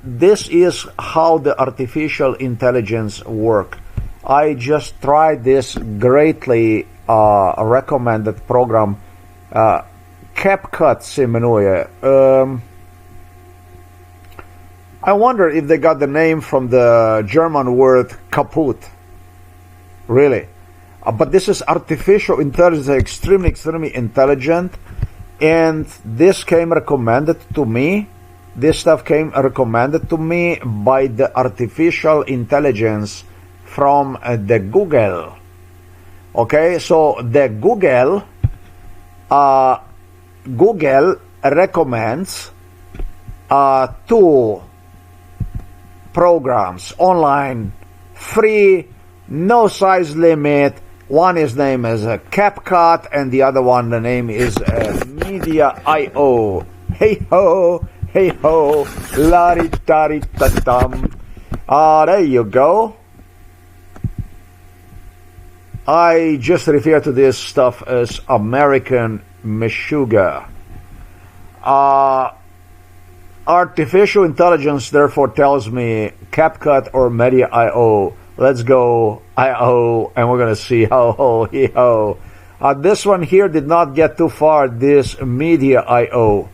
This is how the artificial intelligence work. I just tried this greatly recommended program, CapCut Simenuje. I wonder if they got the name from the German word kaputt. Really. But this is artificial intelligence, extremely, extremely intelligent. And this came recommended to me. This stuff came recommended to me by the artificial intelligence from the Google. Okay, so the Google recommends 2 programs online, free, no size limit. One is named as a CapCut, and the other one, the name is Media.io. Hey ho, hey ho, la-di-da-di-da-dum. There you go. I just refer to this stuff as American meshuga. Artificial intelligence therefore tells me CapCut or Media.io. Let's go IO, and we're gonna see ho he ho. This one here did not get too far. This Media.io,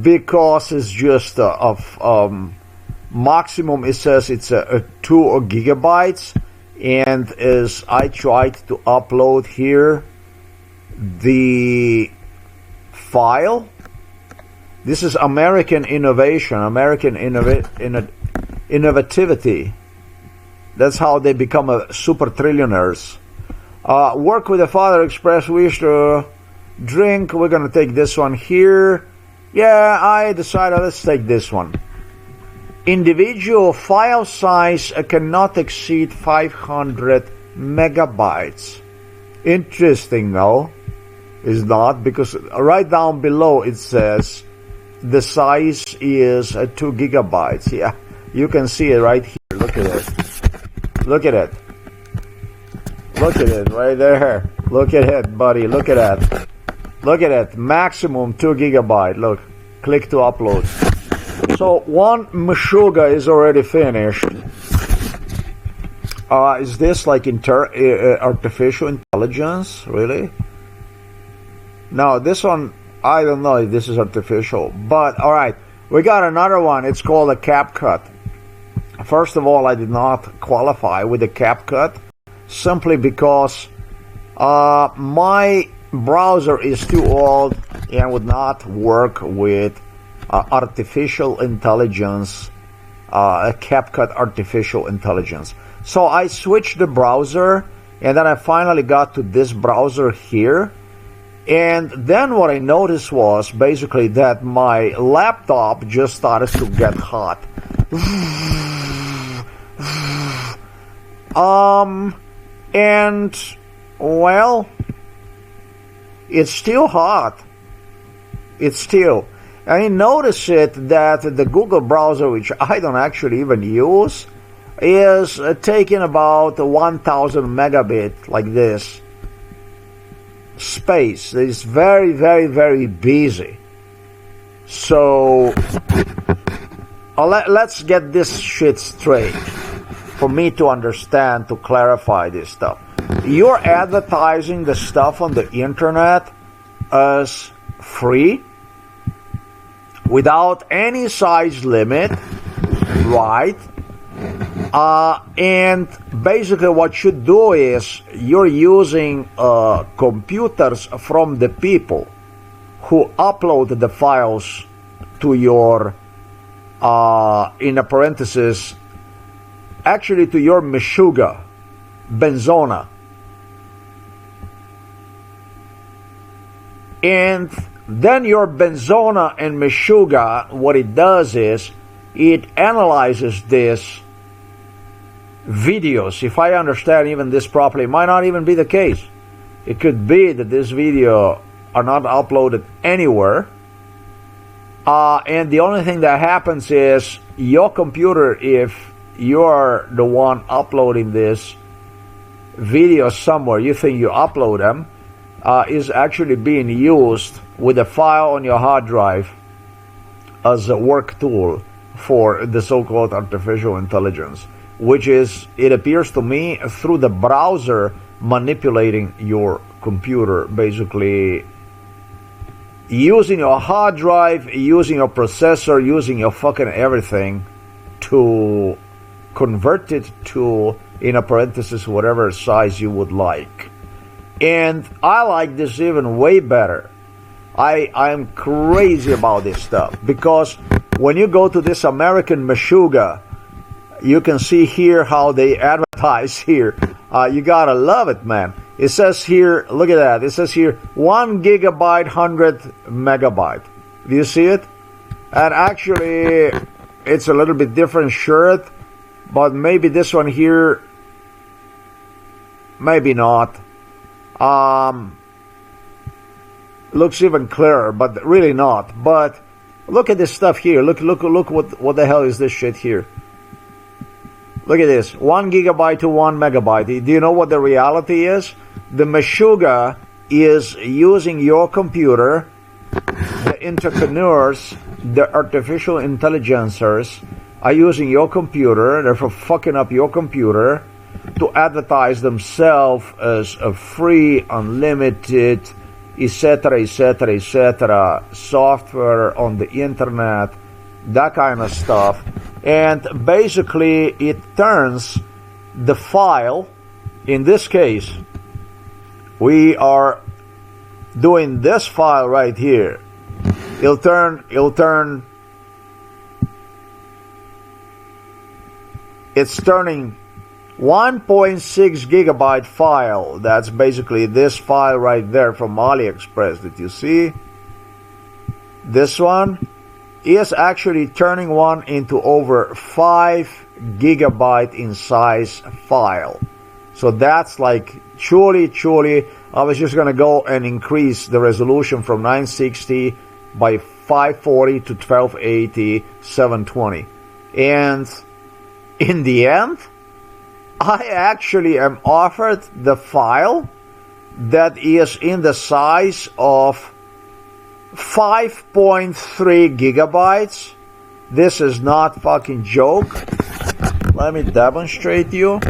because it's just maximum. It says it's 2 gigabytes, and as I tried to upload here the file, this is American innovation, American innovativity. That's how they become a super trillionaires. Work with the father, express wish to drink. We're gonna take this one here. Yeah, I decided let's take this one. Individual file size cannot exceed 500 megabytes. Interesting, no? Is not, because right down below it says the size is 2 gigabytes. Yeah, you can see it right here. Look at it. Look at it. Look at it right there. Look at it, buddy. Look at that. Look at it. Maximum 2 gigabyte. Look. Click to upload. So one meshuga is already finished. Is this like artificial intelligence? Really? No, this one, I don't know if this is artificial. But alright, we got another one. It's called a CapCut. First of all, I did not qualify with the CapCut simply because my browser is too old and would not work with artificial intelligence, CapCut artificial intelligence. So I switched the browser, and then I finally got to this browser here. And then what I noticed was basically that my laptop just started to get hot. And well, it's still hot. It's still. I notice it that the Google browser, which I don't actually even use, is taking about 1000 megabit like this space. It's very, very, very busy. So let's get this shit straight for me to understand, to clarify this stuff. You're advertising the stuff on the internet as free without any size limit, right? And basically what you do is you're using computers from the people who upload the files to your, in a parenthesis, actually to your meshuga, zona. And then your zona and meshuga, what it does is it analyzes this videos. If I understand even this properly, it might not even be the case. It could be that this video are not uploaded anywhere, and the only thing that happens is your computer, if you're the one uploading this video somewhere, you think you upload them, is actually being used with a file on your hard drive as a work tool for the so-called artificial intelligence, which is, it appears to me, through the browser manipulating your computer, basically using your hard drive, using your processor, using your fucking everything to convert it to, in a parenthesis, whatever size you would like. And I like this even way better. I'm crazy about this stuff, because when you go to this American meshuga, you can see here how they advertise here. You gotta love it, man. It says here, look at that. It says here 1 gigabyte, 100 megabyte. Do you see it? And actually, it's a little bit different shirt, but maybe this one here, maybe not. Looks even clearer, but really not. But look at this stuff here. Look what the hell is this shit here? Look at this, 1 gigabyte to 1 megabyte. Do you know what the reality is? The meshuga is using your computer. The entrepreneurs, the artificial intelligencers are using your computer, therefore fucking up your computer, to advertise themselves as a free, unlimited, etc., etc., etc., software on the internet, that kind of stuff. And basically it turns the file, in this case we are doing this file right here, it's turning 1.6 gigabyte file. That's basically this file right there from AliExpress. Did you see? This one is actually turning one into over 5 gigabyte in size file. So that's like truly, I was just gonna go and increase the resolution from 960 by 540 to 1280 720, and in the end I actually am offered the file that is in the size of 5.3 gigabytes. This is not fucking joke. Let me demonstrate you.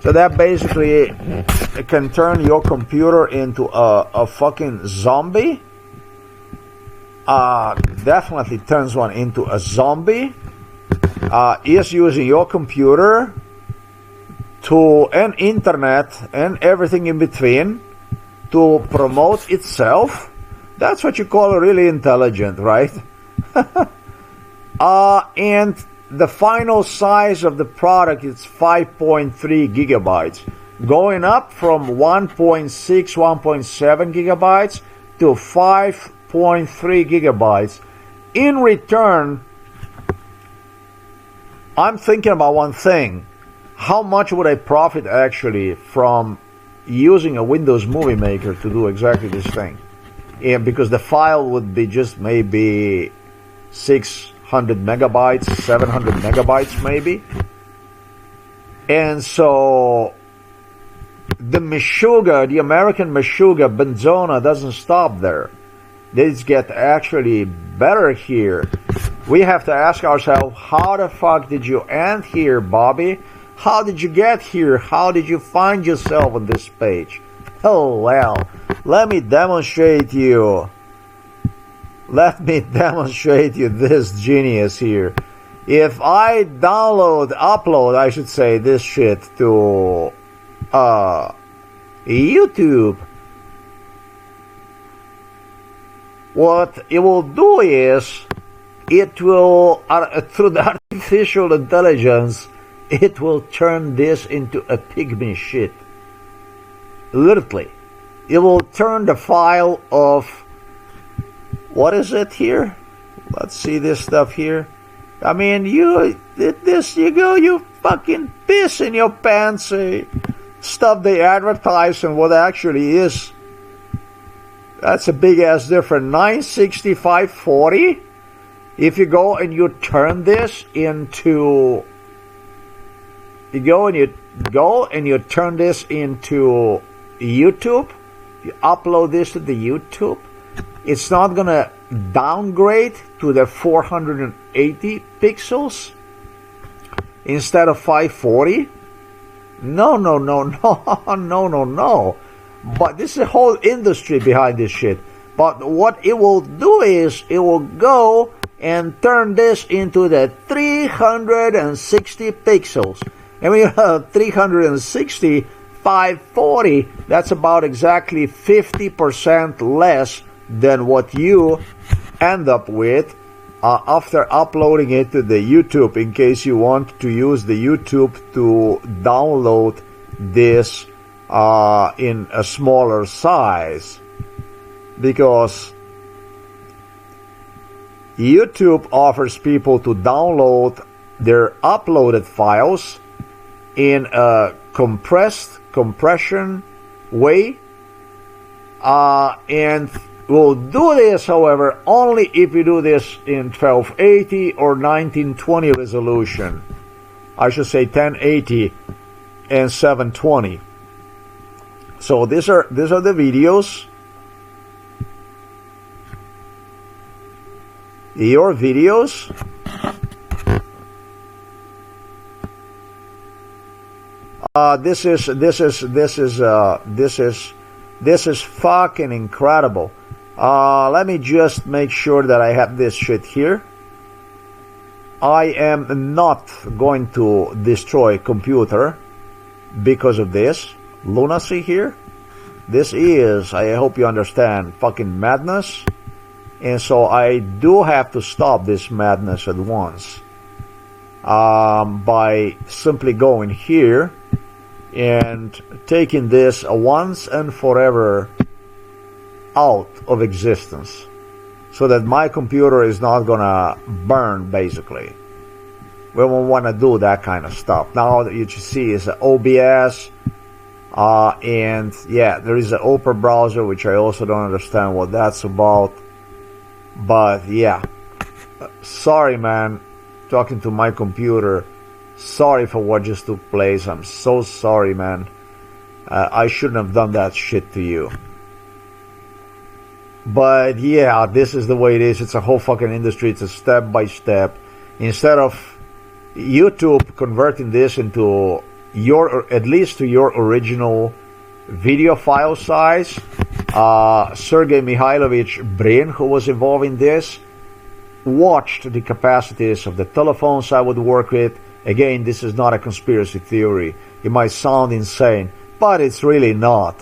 So that basically can turn your computer into a fucking zombie. Definitely turns one into a zombie. Is using your computer to, and internet and everything in between, to promote itself. That's what you call really intelligent, right? And the final size of the product is 5.3 gigabytes, going up from 1.6, 1.7 gigabytes to 5.3 gigabytes. In return, I'm thinking about one thing. How much would I profit actually from using a Windows Movie Maker to do exactly this thing? And because the file would be just maybe 600 megabytes, 700 megabytes maybe. And so the meshuga, the American meshuga, zona, doesn't stop there. They get actually better here. We have to ask ourselves, how the fuck did you end here, Bobby? How did you get here? How did you find yourself on this page? Oh well, let me demonstrate you. Let me demonstrate you this genius here. If I upload, I should say, this shit to YouTube, what it will do is, it will, through the artificial intelligence, it will turn this into a pygmy shit. Literally. It will turn the file of, what is it here? Let's see this stuff here. I mean, you fucking piss in your pants, stuff they advertise and what actually is. That's a big ass difference. 960, 540. If you go and you turn this into, you go and you turn this into YouTube, you upload this to the YouTube, it's not gonna downgrade to the 480 pixels instead of 540? No, no, no, no, no, no, no. But this is a whole industry behind this shit. But what it will do is it will go and turn this into the 360 pixels. And when you have 360, 540, that's about exactly 50% less than what you end up with after uploading it to the YouTube, in case you want to use the YouTube to download this in a smaller size. Because YouTube offers people to download their uploaded files in a compression way, and will do this, however, only if you do this in 1280 or 1920 resolution. I should say 1080 and 720. So these are the videos. Your videos. This is fucking incredible. Let me just make sure that I have this shit here. I am not going to destroy computer because of this lunacy here. This is, I hope you understand, fucking madness. And so I do have to stop this madness at once by simply going here and taking this once and forever out of existence, so that my computer is not gonna burn, basically. We won't want to do that kind of stuff. Now that you see is OBS, and yeah, there is an Opera browser, which I also don't understand what that's about. But yeah, sorry man, talking to my computer. Sorry for what just took place. I'm so sorry, man. I shouldn't have done that shit to you. But yeah, this is the way it is. It's a whole fucking industry. It's a step by step. Instead of YouTube converting this into at least to your original video file size, Sergey Mikhailovich Brin, who was involved in this, watched the capacities of the telephones I would work with. Again, this is not a conspiracy theory. It might sound insane, but it's really not.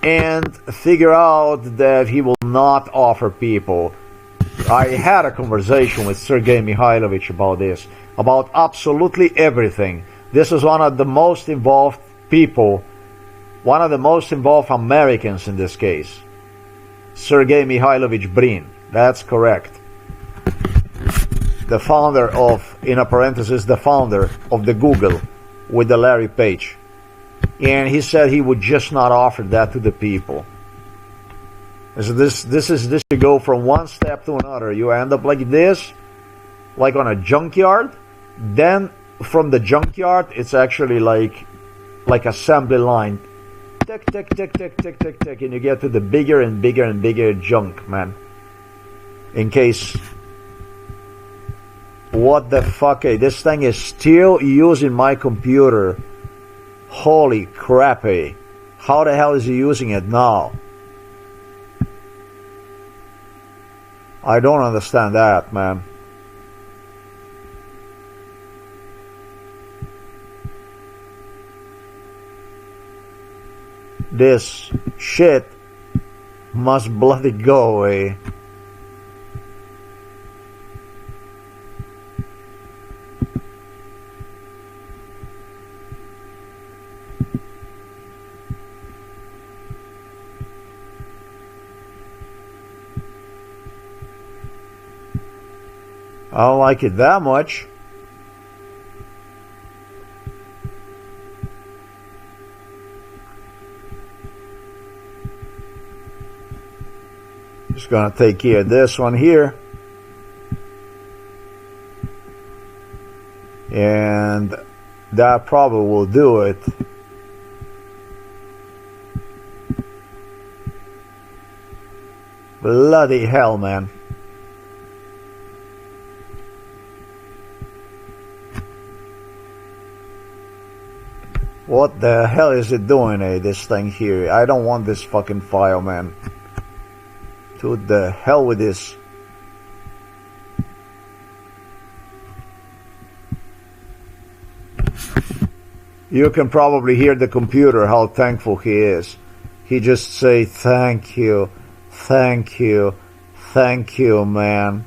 And figure out that he will not offer people. I had a conversation with Sergey Mikhailovich about this, about absolutely everything. This is one of the most involved people, one of the most involved Americans in this case. Sergey Mikhailovich Brin, that's correct. The founder of, in a parenthesis, the founder of the Google with the Larry Page. And he said he would just not offer that to the people. So this you go from one step to another. You end up like this, like on a junkyard. Then from the junkyard, it's actually like assembly line. Tick, tick, tick, tick, tick, tick, tick. And you get to the bigger and bigger and bigger junk, man. In case... What the fuck? This thing is still using my computer. Holy crappy. How the hell is he using it now? I don't understand that, man. This shit must bloody go away. I don't like it that much. Just gonna take care of this one here. And that probably will do it. Bloody hell, man. What the hell is it doing, this thing here? I don't want this fucking file, man. To the hell with this. You can probably hear the computer, how thankful he is. He just say, thank you, thank you, thank you, man.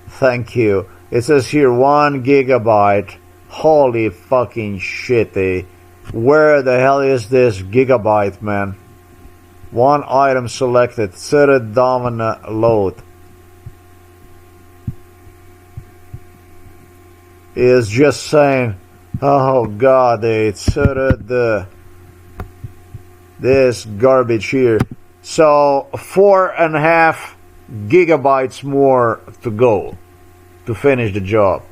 Thank you. It says here 1 gigabyte. Holy fucking shit, Where the hell is this gigabyte, man? 1 item selected. Set it down load. Is just saying, oh god, it's this garbage here. So 4.5 gigabytes more to go to finish the job.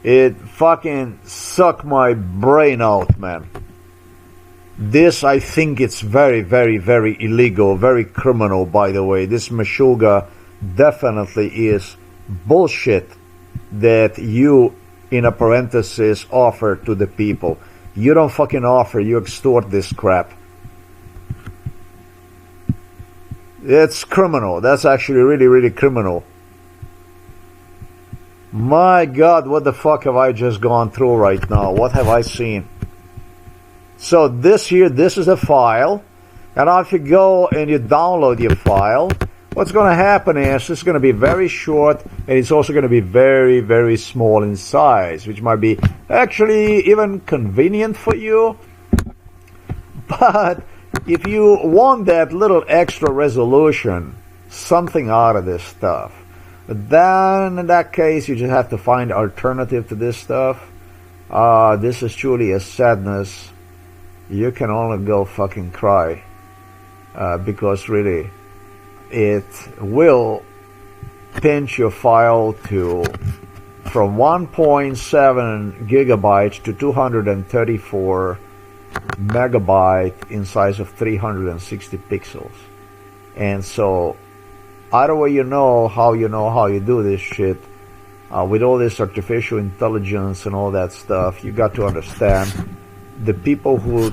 It fucking sucked my brain out, man. This, I think it's very, very, very illegal, very criminal, by the way. This meshuga definitely is bullshit that you, in a parenthesis, offer to the people. You don't fucking offer, you extort this crap. It's criminal. That's actually really, really criminal. My god, what the fuck have I just gone through right now? What have I seen? So this here, this is a file. And now if you go and you download your file, what's going to happen is it's going to be very short, and it's also going to be very, very small in size, which might be actually even convenient for you. But if you want that little extra resolution, something out of this stuff, then in that case you just have to find alternative to this stuff. This is truly a sadness. You can only go fucking cry, because really it will pinch your file to from 1.7 gigabytes to 234 megabyte in size of 360 pixels. And so either way, you know how you do this shit, with all this artificial intelligence and all that stuff. You got to understand, the people who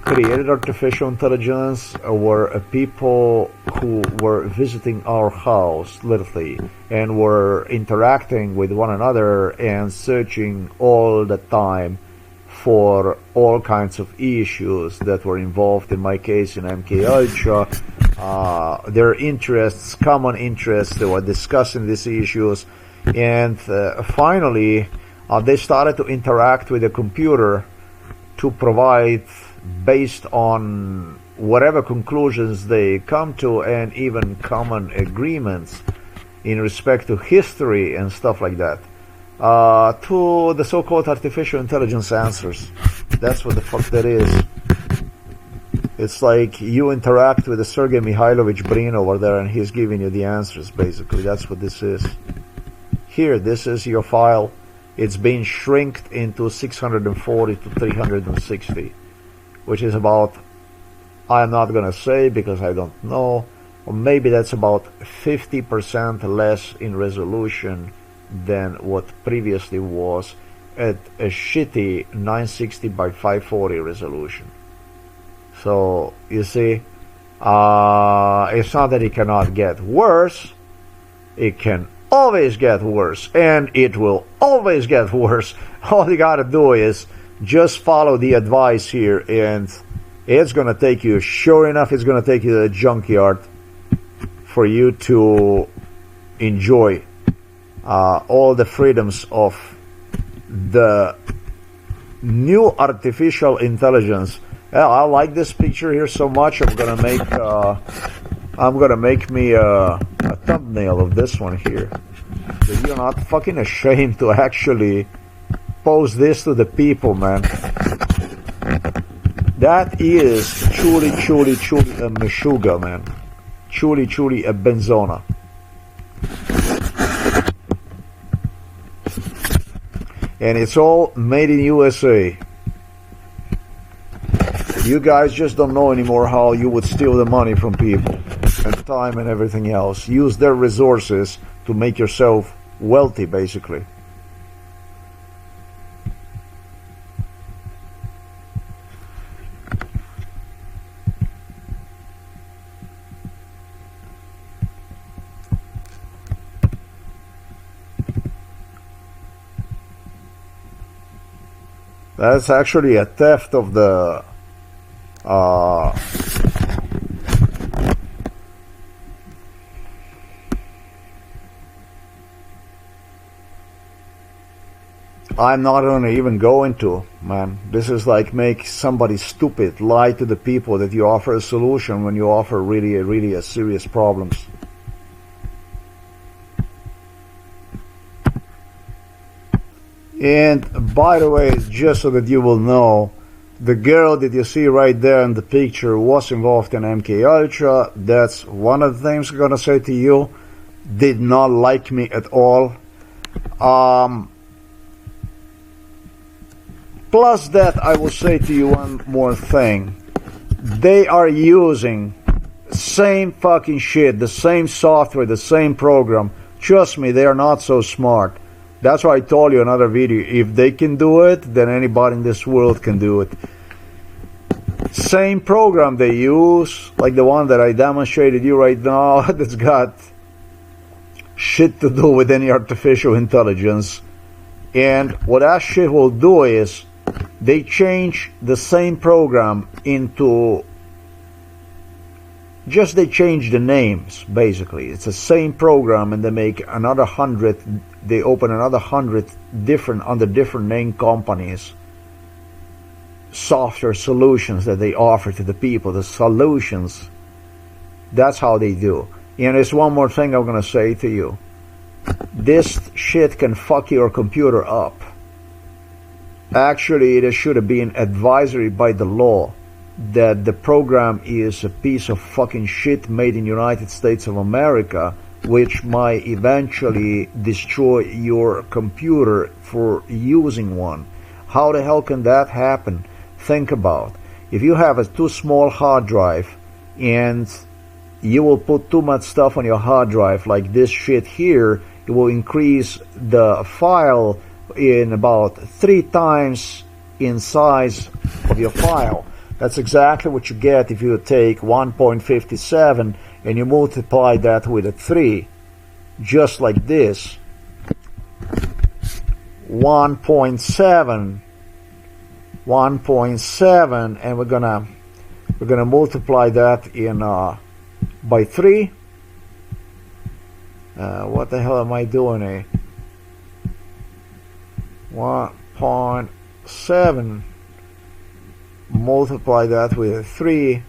created artificial intelligence were people who were visiting our house literally and were interacting with one another and searching all the time for all kinds of issues that were involved, in my case in MK Ultra. Their interests, common interests, they were discussing these issues, and finally they started to interact with the computer to provide, based on whatever conclusions they come to, and even common agreements in respect to history and stuff like that, to the so-called artificial intelligence answers. That's what the fuck that is. It's like you interact with the Sergei Mikhailovich Brin over there, and he's giving you the answers, basically. That's what this is. Here, this is your file. It's been shrinked into 640 to 360, which is about, I'm not going to say because I don't know, or maybe that's about 50% less in resolution than what previously was at a shitty 960 by 540 resolution. So, you see, it's not that it cannot get worse, it can always get worse, and it will always get worse. All you gotta do is just follow the advice here, and it's gonna take you, sure enough, it's gonna take you to the junkyard for you to enjoy all the freedoms of the new artificial intelligence. I like this picture here so much. I'm gonna make me a thumbnail of this one here. So you're not fucking ashamed to actually post this to the people, man. That is truly a meshuga, man. Truly a benzona. And it's all made in USA. You guys just don't know anymore how you would steal the money from people and time and everything else. Use their resources to make yourself wealthy, basically. That's actually a theft of the I'm not gonna even go into, man. This is like make somebody stupid, lie to the people that you offer a solution when you offer really a serious problems. And by the way, just so that you will know, the girl that you see right there in the picture was involved in MK Ultra. That's one of the things I'm gonna say to you. Did not like me at all. Plus that, I will say to you one more thing. They are using same fucking shit, the same software, the same program. Trust me, they are not so smart. That's why I told you in another video, if they can do it, then anybody in this world can do it. Same program they use, like the one that I demonstrated you right now, that's got shit to do with any artificial intelligence. And what that shit will do is, they change the same program into, just they change the names, basically. It's the same program, and they make another 100, they open another 100 different, under different name companies, software solutions that they offer to the people, the solutions. That's how they do. And there's one more thing I'm gonna say to you. This shit can fuck your computer up. Actually, there should have been advisory by the law that the program is a piece of fucking shit made in United States of America, which might eventually destroy your computer for using one. How the hell can that happen? Think about, if you have a too small hard drive and you will put too much stuff on your hard drive, like this shit here, it will increase the file in about 3 times in size of your file. That's exactly what you get if you take 1.57 and you multiply that with a 3, just like this. 1.7, and we're gonna multiply that in by 3. What the hell am I doing here? 1.7, multiply that with a 3,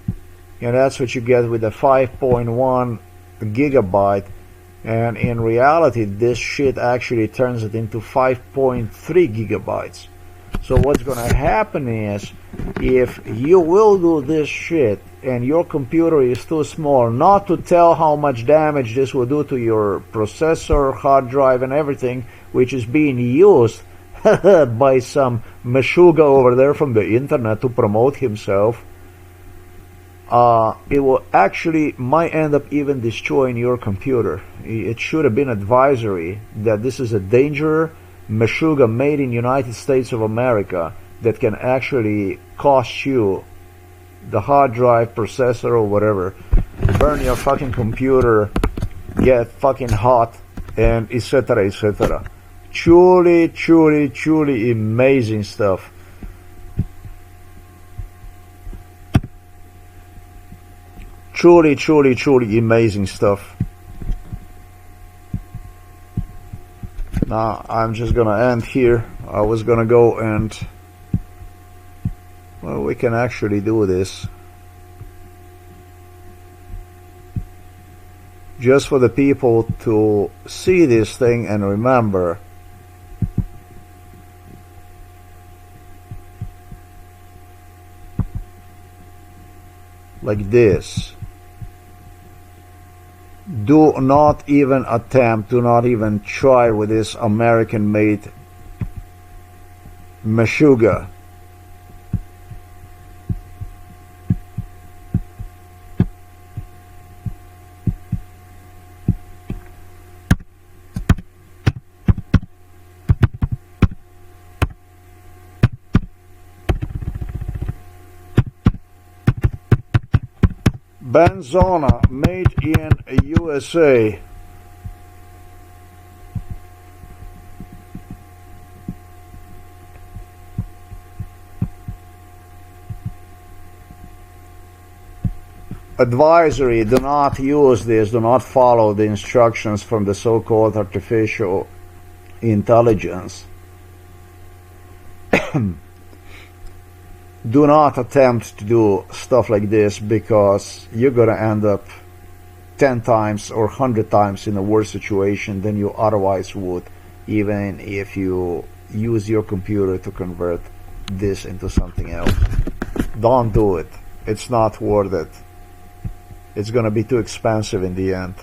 and that's what you get with a 5.1 gigabyte. And in reality, this shit actually turns it into 5.3 gigabytes. So what's gonna happen is, if you will do this shit and your computer is too small, not to tell how much damage this will do to your processor, hard drive, and everything, which is being used by some meshuga over there from the internet to promote himself, it will actually might end up even destroying your computer. It should have been advisory that this is a danger meshuga made in United States of America that can actually cost you the hard drive, processor, or whatever, burn your fucking computer, get fucking hot, and etc, etc. Truly amazing stuff. Truly amazing stuff. Now I'm just gonna end here. I was gonna go and, well, we can actually do this just for the people to see this thing and remember. Like this. Do not even attempt, do not even try with this American-made meshuga. Zona, made in USA. advisory: do not use this, do not follow the instructions from the so-called artificial intelligence. Do not attempt to do stuff like this, because you're going to end up 10 times or 100 times in a worse situation than you otherwise would, even if you use your computer to convert this into something else. Don't do it. It's not worth it. It's going to be too expensive in the end.